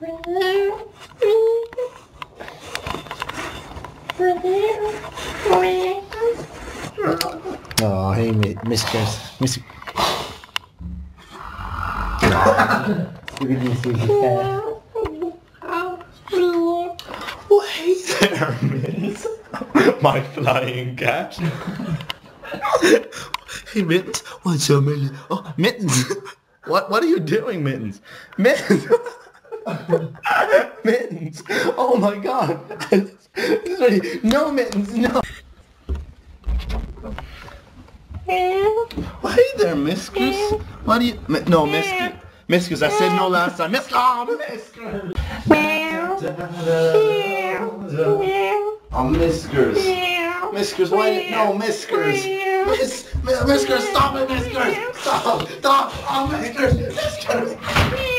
Oh, hey, Miskers. Oh, hey there, Mittens. My flying cat. Hey, Mittens. What's up, Mittens? Oh, Mittens. What are you doing, Mittens? Mittens. Mittens. Oh my God. No, Mittens. No. Oh, hey there, Miskers. What do you... No, Miskers. Miskers, I said no last time. Miskers. Oh, Miskers. Miskers, why? No, Miskers. Miskers, stop it, Miskers. Stop. Oh, Miskers. Miskers.